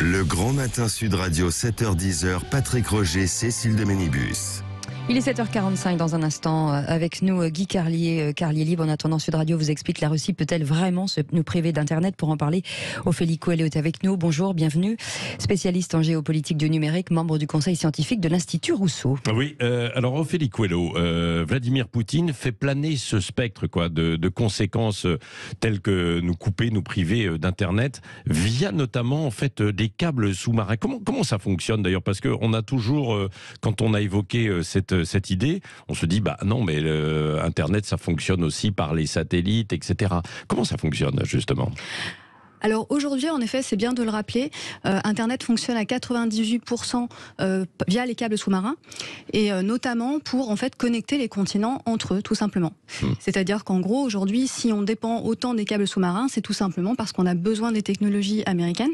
Le Grand Matin Sud Radio, 7h-10h, Patrick Roger, Cécile de Ménibus. Il est 7h45 dans un instant avec nous Guy Carlier, Carlier Libre. En attendant, Sud Radio vous explique la Russie peut-elle vraiment nous priver d'Internet? Pour en parler, Ophélie Coelho est avec nous. Bonjour, bienvenue. Spécialiste en géopolitique du numérique, membre du conseil scientifique de l'Institut Rousseau. Oui, alors Ophélie Coelho, Vladimir Poutine fait planer ce spectre de conséquences telles que nous couper, nous priver d'Internet via notamment en fait des câbles sous-marins. Comment ça fonctionne d'ailleurs? Parce qu'on a toujours, quand on a évoqué cette idée, on se dit non, mais Internet ça fonctionne aussi par les satellites, etc. Comment ça fonctionne justement? Alors aujourd'hui, en effet, c'est bien de le rappeler, Internet fonctionne à 98% via les câbles sous-marins, et notamment pour en fait connecter les continents entre eux, tout simplement. C'est-à-dire qu'en gros, aujourd'hui, si on dépend autant des câbles sous-marins, c'est tout simplement parce qu'on a besoin des technologies américaines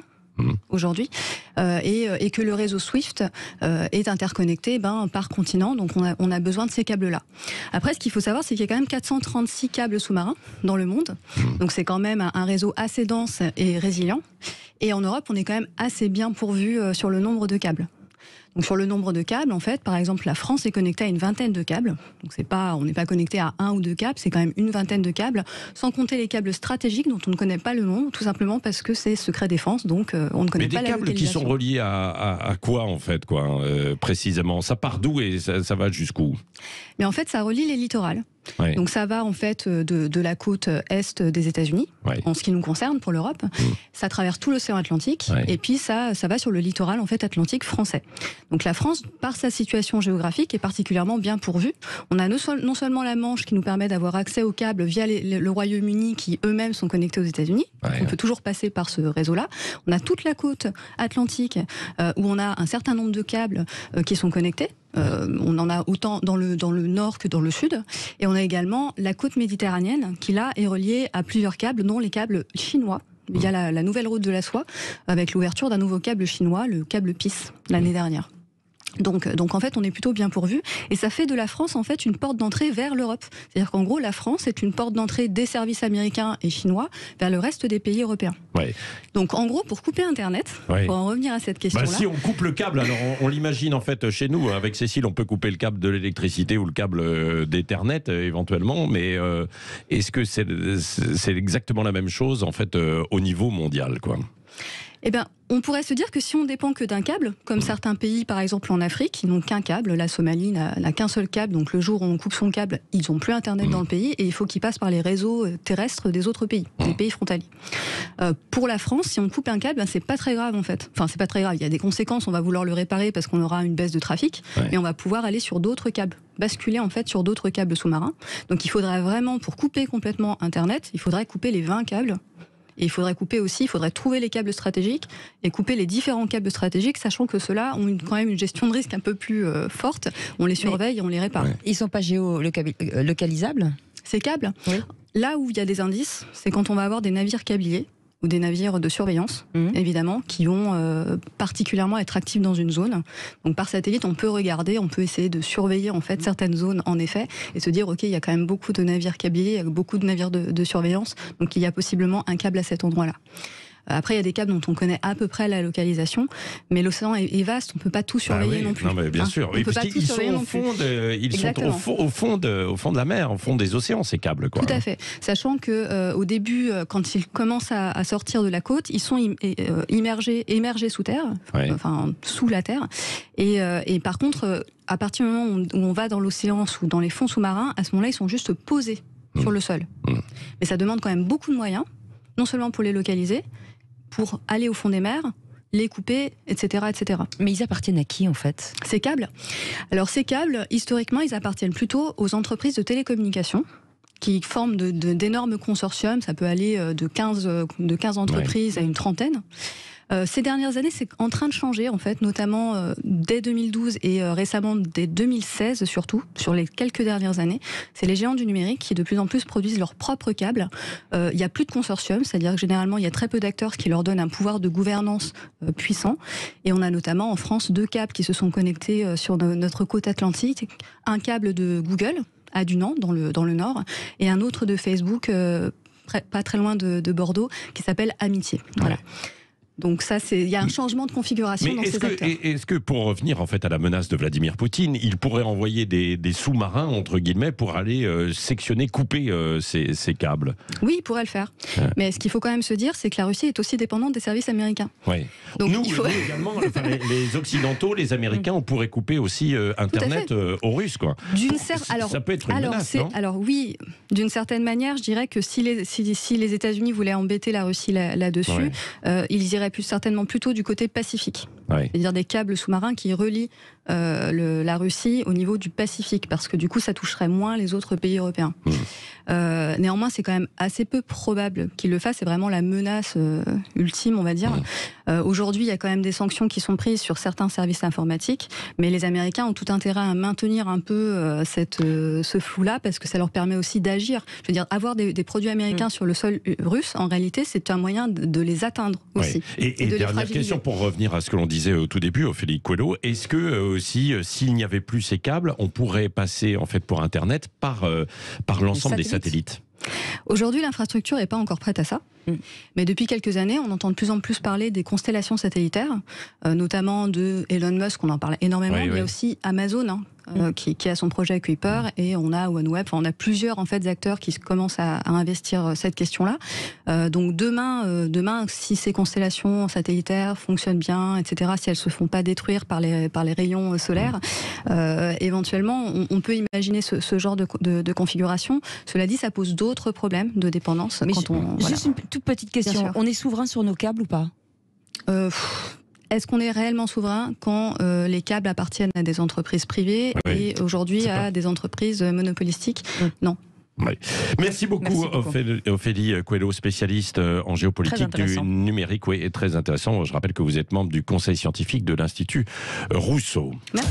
aujourd'hui, et que le réseau SWIFT est interconnecté par continent, donc on a besoin de ces câbles-là. Après, ce qu'il faut savoir, c'est qu'il y a quand même 436 câbles sous-marins dans le monde, donc c'est quand même un réseau assez dense et résilient, et en Europe, on est quand même assez bien pourvu sur le nombre de câbles. Donc sur le nombre de câbles, en fait, par exemple, la France est connectée à une vingtaine de câbles. Donc on n'est pas connecté à un ou deux câbles, c'est quand même une vingtaine de câbles, sans compter les câbles stratégiques dont on ne connaît pas le nom, tout simplement parce que c'est secret défense, donc on ne connaît pas la localisation. Mais des câbles qui sont reliés à quoi, en fait, précisément? Ça part d'où et ça va jusqu'où? Mais en fait, ça relie les littorales. Ouais. Donc ça va en fait de la côte est des États-Unis, en ce qui nous concerne pour l'Europe. Ça traverse tout l'océan Atlantique, et puis ça va sur le littoral en fait atlantique français. Donc la France, par sa situation géographique, est particulièrement bien pourvue. On a non seulement la Manche qui nous permet d'avoir accès aux câbles via le Royaume-Uni qui eux-mêmes sont connectés aux États-Unis. On peut toujours passer par ce réseau-là. On a toute la côte atlantique où on a un certain nombre de câbles qui sont connectés. On en a autant dans le nord que dans le sud, et on a également la côte méditerranéenne qui là est reliée à plusieurs câbles, dont les câbles chinois. Il y a la nouvelle route de la soie avec l'ouverture d'un nouveau câble chinois, le câble PIS, l'année dernière. Donc en fait on est plutôt bien pourvu, et ça fait de la France en fait une porte d'entrée vers l'Europe. C'est-à-dire qu'en gros la France est une porte d'entrée des services américains et chinois vers le reste des pays européens. Donc en gros, pour couper Internet, pour en revenir à cette question-là, si on coupe le câble, alors on l'imagine en fait chez nous avec Cécile, on peut couper le câble de l'électricité ou le câble d'Ethernet éventuellement, mais est-ce que c'est exactement la même chose en fait au niveau mondial Eh bien, on pourrait se dire que si on dépend que d'un câble, comme certains pays, par exemple en Afrique, qui n'ont qu'un câble, la Somalie n'a qu'un seul câble, donc le jour où on coupe son câble, ils n'ont plus Internet dans le pays, et il faut qu'ils passent par les réseaux terrestres des autres pays, des pays frontaliers. Pour la France, si on coupe un câble, c'est pas très grave en fait. Enfin, c'est pas très grave, il y a des conséquences, on va vouloir le réparer parce qu'on aura une baisse de trafic, mais on va pouvoir aller sur d'autres câbles, basculer en fait sur d'autres câbles sous-marins. Donc il faudrait vraiment, pour couper complètement Internet, il faudrait couper les 20 câbles. Et il faudrait trouver les câbles stratégiques et couper les différents câbles stratégiques, sachant que ceux-là ont quand même une gestion de risque un peu plus forte. On les surveille et on les répare. Ils ne sont pas géolocalisables, ces câbles? Là où il y a des indices, c'est quand on va avoir des navires câbliers ou des navires de surveillance, évidemment, qui vont particulièrement être actifs dans une zone. Donc par satellite, on peut regarder, on peut essayer de surveiller en fait certaines zones, en effet, et se dire, ok, il y a quand même beaucoup de navires câbliers, il y a beaucoup de navires de surveillance, donc il y a possiblement un câble à cet endroit-là. Après, il y a des câbles dont on connaît à peu près la localisation, mais l'océan est vaste, on ne peut pas tout surveiller non plus. Non, mais bien sûr. On peut pas tout surveiller non plus. Ils sont au fond de la mer, au fond des océans, ces câbles. Tout à fait. Sachant qu'au début, quand ils commencent à sortir de la côte, ils sont émergés sous terre, enfin sous la terre. Et par contre, à partir du moment où on va dans l'océan ou dans les fonds sous-marins, à ce moment-là, ils sont juste posés sur le sol. Mais ça demande quand même beaucoup de moyens, non seulement pour les localiser, pour aller au fond des mers, les couper, etc., etc. Mais ils appartiennent à qui, en fait, ces câbles? Alors, ces câbles, historiquement, ils appartiennent plutôt aux entreprises de télécommunications qui forment d'énormes consortiums. Ça peut aller de 15 entreprises à une trentaine. Ces dernières années, c'est en train de changer, en fait, notamment dès 2012 et récemment dès 2016 surtout, sur les quelques dernières années. C'est les géants du numérique qui de plus en plus produisent leurs propres câbles. Il n'y a plus de consortium, c'est-à-dire que généralement, il y a très peu d'acteurs, ce qui leur donne un pouvoir de gouvernance puissant. Et on a notamment en France 2 câbles qui se sont connectés sur notre côte atlantique. Un câble de Google à Dunant, dans le nord, et un autre de Facebook, pas très loin de Bordeaux, qui s'appelle Amitié. Voilà. Donc ça, il y a un changement de configuration dans ces acteurs. Est-ce que pour revenir en fait à la menace de Vladimir Poutine, il pourrait envoyer des sous-marins entre guillemets pour aller sectionner, couper ces câbles? Oui, il pourrait le faire. Mais ce qu'il faut quand même se dire, c'est que la Russie est aussi dépendante des services américains. Ouais. Donc nous également, enfin, les Occidentaux, les Américains, on pourrait couper aussi Internet aux Russes, quoi. Ça peut être une menace, non? Alors oui, d'une certaine manière, je dirais que si les États-Unis voulaient embêter la Russie là-dessus, ils iraient certainement plutôt du côté pacifique. C'est-à-dire des câbles sous-marins qui relient la Russie au niveau du Pacifique, parce que du coup ça toucherait moins les autres pays européens. Néanmoins, c'est quand même assez peu probable qu'ils le fassent. C'est vraiment la menace ultime, on va dire. Aujourd'hui, il y a quand même des sanctions qui sont prises sur certains services informatiques, mais les Américains ont tout intérêt à maintenir un peu ce flou-là, parce que ça leur permet aussi d'agir. Je veux dire, avoir des produits américains sur le sol russe, en réalité, c'est un moyen de les atteindre aussi. Et dernière question, pour revenir à ce que l'on disait au tout début, Ophélie Coelho, est-ce que aussi, s'il n'y avait plus ces câbles, on pourrait passer en fait pour Internet par l'ensemble des satellites? Aujourd'hui, l'infrastructure n'est pas encore prête à ça. Mais depuis quelques années, on entend de plus en plus parler des constellations satellitaires, notamment de Elon Musk, on en parle énormément, mais il y a aussi Amazon, qui a son projet Kuiper, et on a OneWeb, on a plusieurs en fait acteurs qui commencent à investir cette question-là. Donc demain, si ces constellations satellitaires fonctionnent bien, etc., si elles se font pas détruire par les rayons solaires, éventuellement, on peut imaginer ce genre de configuration. Cela dit, ça pose d'autres problèmes de dépendance. Mais juste une toute petite question, on est souverain sur nos câbles ou pas? Est-ce qu'on est réellement souverain quand les câbles appartiennent à des entreprises privées et aujourd'hui à des entreprises monopolistiques? Non. Merci beaucoup. Ophélie Coelho, spécialiste en géopolitique du numérique. Oui, très intéressant. Je rappelle que vous êtes membre du conseil scientifique de l'Institut Rousseau. Merci.